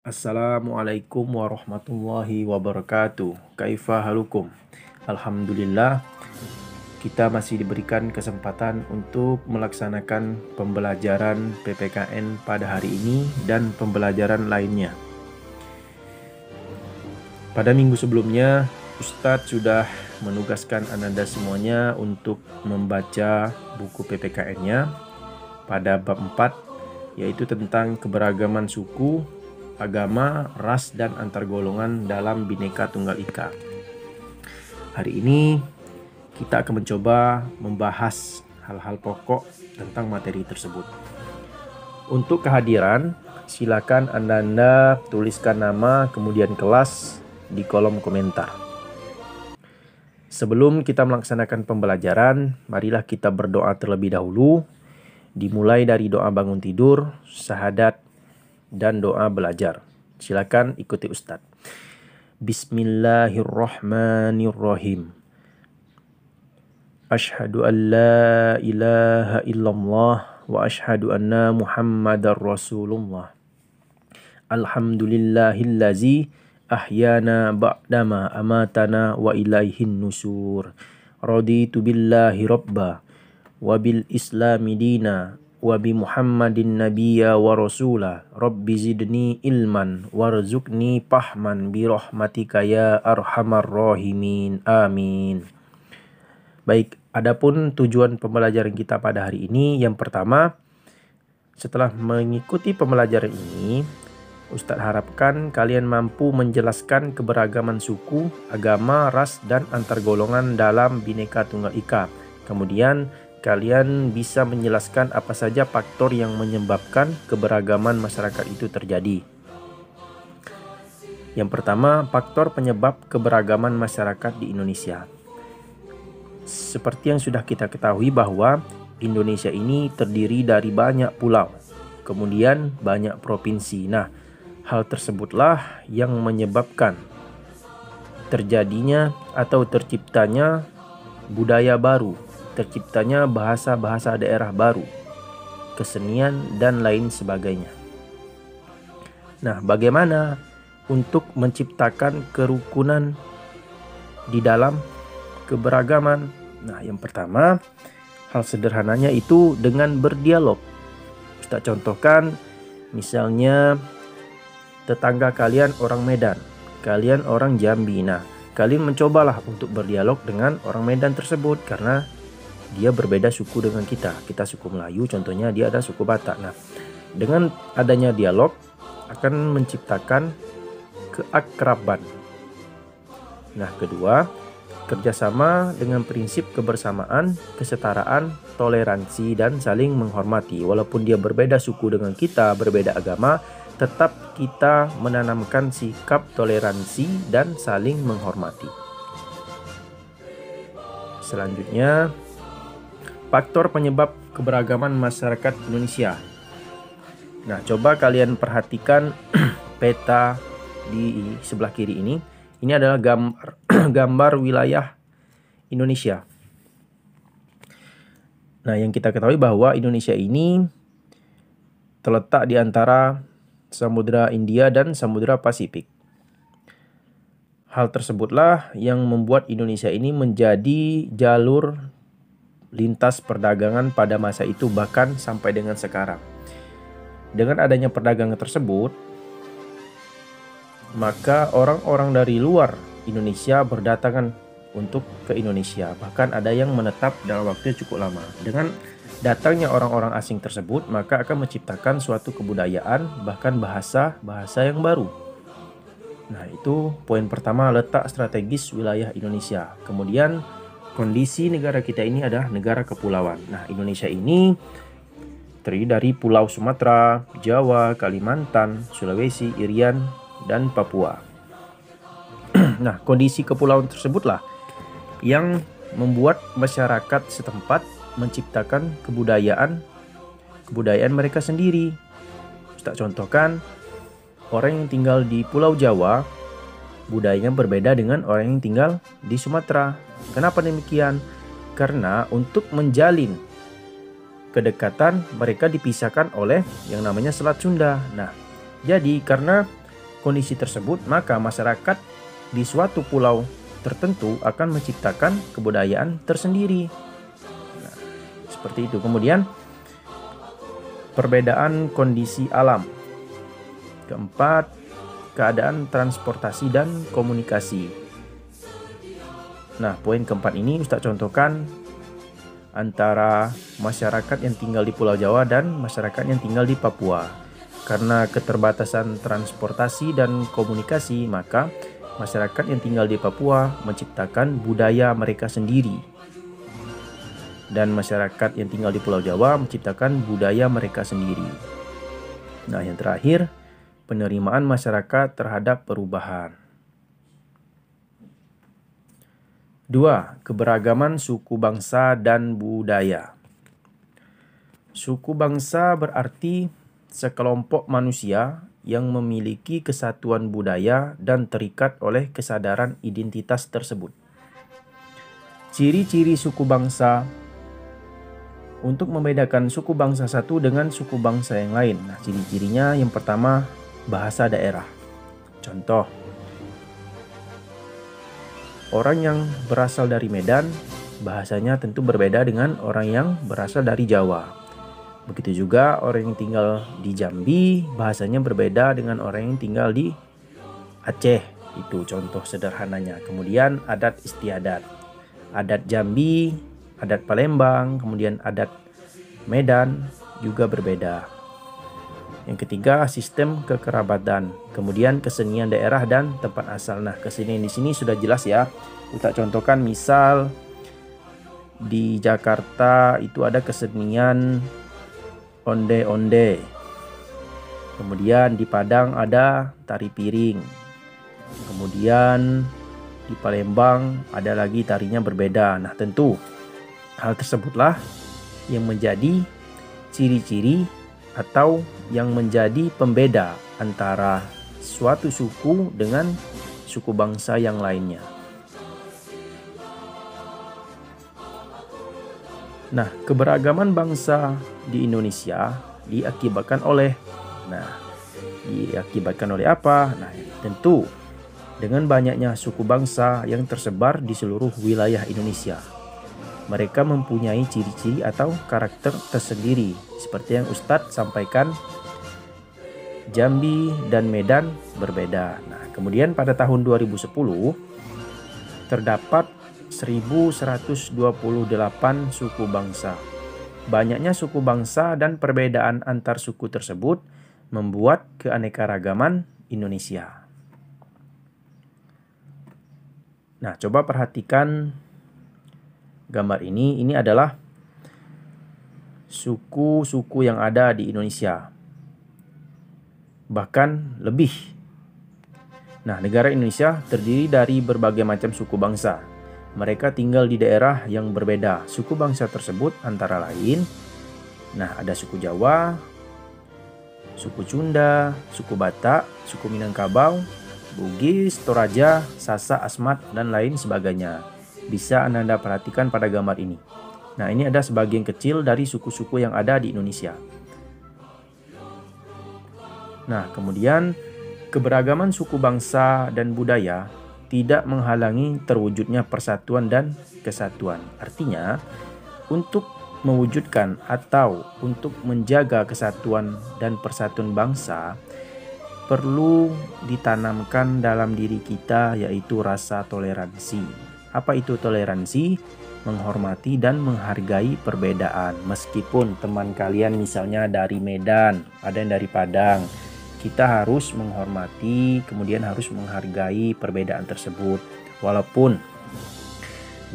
Assalamualaikum warahmatullahi wabarakatuh. Kaifa halukum? Alhamdulillah, kita masih diberikan kesempatan untuk melaksanakan pembelajaran PPKN pada hari ini dan pembelajaran lainnya. Pada minggu sebelumnya, Ustadz sudah menugaskan Ananda semuanya untuk membaca buku PPKN-nya pada bab 4, yaitu tentang keberagaman suku, agama, ras, dan antar golongan dalam Bhinneka Tunggal Ika. Hari ini kita akan mencoba membahas hal-hal pokok tentang materi tersebut. Untuk kehadiran, silakan Anda tuliskan nama kemudian kelas di kolom komentar. Sebelum kita melaksanakan pembelajaran, marilah kita berdoa terlebih dahulu, dimulai dari doa bangun tidur, syahadat, dan doa belajar. Silakan ikuti Ustadz. Bismillahirrahmanirrahim. Asyhadu an la ilaha illallah wa asyhadu anna Muhammadar Rasulullah. Alhamdulillahillazi ahyana ba'dama amatana wa ilaihin nusur. Raditu billahi rabba wa bil islami dina wa bi Muhammadin nabiyya wa rasula. Rabbi zidni ilman warzuqni fahman bi rahmatika ya arhamar rahimin. Amin. Baik, adapun tujuan pembelajaran kita pada hari ini, yang pertama, setelah mengikuti pembelajaran ini, Ustadz harapkan kalian mampu menjelaskan keberagaman suku, agama, ras, dan antar golongan dalam Bhinneka Tunggal Ika. Kemudian kalian bisa menjelaskan apa saja faktor yang menyebabkan keberagaman masyarakat itu terjadi. Yang pertama, faktor penyebab keberagaman masyarakat di Indonesia. Seperti yang sudah kita ketahui bahwa Indonesia ini terdiri dari banyak pulau, kemudian banyak provinsi. Nah, hal tersebutlah yang menyebabkan terjadinya atau terciptanya budaya baru, terciptanya bahasa-bahasa daerah baru, kesenian, dan lain sebagainya. Nah, bagaimana untuk menciptakan kerukunan di dalam keberagaman? Nah, yang pertama, hal sederhananya itu dengan berdialog. Kita contohkan, misalnya tetangga kalian orang Medan, kalian orang Jambi. Nah, kalian mencobalah untuk berdialog dengan orang Medan tersebut karena dia berbeda suku dengan kita. Kita suku Melayu, contohnya dia ada suku Batak. Nah, dengan adanya dialog akan menciptakan keakraban. Nah, kedua, kerjasama dengan prinsip kebersamaan, kesetaraan, toleransi, dan saling menghormati. Walaupun dia berbeda suku dengan kita, berbeda agama, tetap kita menanamkan sikap toleransi dan saling menghormati. Selanjutnya, faktor penyebab keberagaman masyarakat Indonesia. Nah, coba kalian perhatikan peta di sebelah kiri ini. Ini adalah gambar wilayah Indonesia. Nah, yang kita ketahui bahwa Indonesia ini terletak di antara Samudra India dan Samudra Pasifik. Hal tersebutlah yang membuat Indonesia ini menjadi jalur lintas perdagangan pada masa itu, bahkan sampai dengan sekarang. Dengan adanya perdagangan tersebut, maka orang-orang dari luar Indonesia berdatangan untuk ke Indonesia. Bahkan ada yang menetap dalam waktu cukup lama. Dengan datangnya orang-orang asing tersebut, maka akan menciptakan suatu kebudayaan, bahkan bahasa yang baru. Nah, itu poin pertama, letak strategis wilayah Indonesia. Kemudian, kondisi negara kita ini adalah negara kepulauan. Nah, Indonesia ini terdiri dari Pulau Sumatera, Jawa, Kalimantan, Sulawesi, Irian, dan Papua. Nah, kondisi kepulauan tersebutlah yang membuat masyarakat setempat menciptakan kebudayaan mereka sendiri. Kita contohkan, orang yang tinggal di Pulau Jawa, budayanya berbeda dengan orang yang tinggal di Sumatera. Kenapa demikian? Karena untuk menjalin kedekatan mereka dipisahkan oleh yang namanya Selat Sunda. Nah, jadi karena kondisi tersebut, maka masyarakat di suatu pulau tertentu akan menciptakan kebudayaan tersendiri. Nah, seperti itu. Kemudian perbedaan kondisi alam. Keempat, keadaan transportasi dan komunikasi. Nah, poin keempat ini Ustadz contohkan antara masyarakat yang tinggal di Pulau Jawa dan masyarakat yang tinggal di Papua. Karena keterbatasan transportasi dan komunikasi, maka masyarakat yang tinggal di Papua menciptakan budaya mereka sendiri. Dan masyarakat yang tinggal di Pulau Jawa menciptakan budaya mereka sendiri. Nah, yang terakhir, penerimaan masyarakat terhadap perubahan. 2. Keberagaman suku bangsa dan budaya. Suku bangsa berarti sekelompok manusia yang memiliki kesatuan budaya dan terikat oleh kesadaran identitas tersebut. Ciri-ciri suku bangsa. Untuk membedakan suku bangsa satu dengan suku bangsa yang lain. Nah, ciri-cirinya yang pertama, bahasa daerah. Contoh, orang yang berasal dari Medan, bahasanya tentu berbeda dengan orang yang berasal dari Jawa. Begitu juga orang yang tinggal di Jambi, bahasanya berbeda dengan orang yang tinggal di Aceh. Itu contoh sederhananya. Kemudian adat istiadat. Adat Jambi, adat Palembang, kemudian adat Medan juga berbeda. Yang ketiga, sistem kekerabatan. Kemudian kesenian daerah dan tempat asal. Nah, kesenian di sini sudah jelas ya. Kita contohkan misal di Jakarta itu ada kesenian onde-onde. Kemudian di Padang ada tari piring. Kemudian di Palembang ada lagi tarinya berbeda. Nah, tentu hal tersebutlah yang menjadi ciri-ciri atau yang menjadi pembeda antara suatu suku dengan suku bangsa yang lainnya. Nah, keberagaman bangsa di Indonesia diakibatkan oleh apa? Nah, tentu dengan banyaknya suku bangsa yang tersebar di seluruh wilayah Indonesia. Mereka mempunyai ciri-ciri atau karakter tersendiri. Seperti yang Ustadz sampaikan, Jambi dan Medan berbeda. Nah, kemudian pada tahun 2010 terdapat 1128 suku bangsa. Banyaknya suku bangsa dan perbedaan antar suku tersebut membuat keanekaragaman Indonesia. Nah, coba perhatikan gambar ini. Ini adalah suku-suku yang ada di Indonesia. Bahkan lebih. Nah, negara Indonesia terdiri dari berbagai macam suku bangsa. Mereka tinggal di daerah yang berbeda. Suku bangsa tersebut antara lain, ada suku Jawa, suku Sunda, suku Batak, suku Minangkabau, Bugis, Toraja, Sasak, Asmat, dan lain sebagainya. Bisa Anda perhatikan pada gambar ini. Nah, ini ada sebagian kecil dari suku-suku yang ada di Indonesia. Nah, kemudian keberagaman suku bangsa dan budaya tidak menghalangi terwujudnya persatuan dan kesatuan. Artinya, untuk mewujudkan atau untuk menjaga kesatuan dan persatuan bangsa, perlu ditanamkan dalam diri kita, yaitu rasa toleransi. Apa itu toleransi? Menghormati dan menghargai perbedaan. Meskipun teman kalian misalnya dari Medan, ada yang dari Padang, kita harus menghormati, kemudian harus menghargai perbedaan tersebut. Walaupun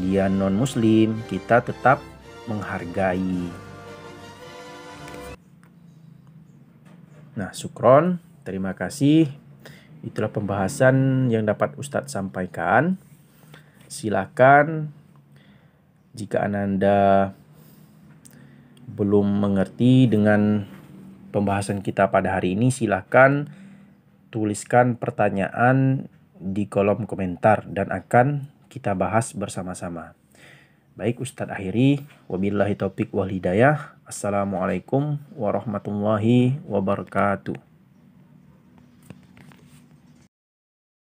dia non-muslim, kita tetap menghargai. Nah, syukron, terima kasih. Itulah pembahasan yang dapat Ustadz sampaikan. Silakan jika Anda belum mengerti dengan pembahasan kita pada hari ini, silakan tuliskan pertanyaan di kolom komentar dan akan kita bahas bersama-sama. Baik, Ustadz akhiri. Wabillahi taufiq wal hidayah. Assalamualaikum warahmatullahi wabarakatuh.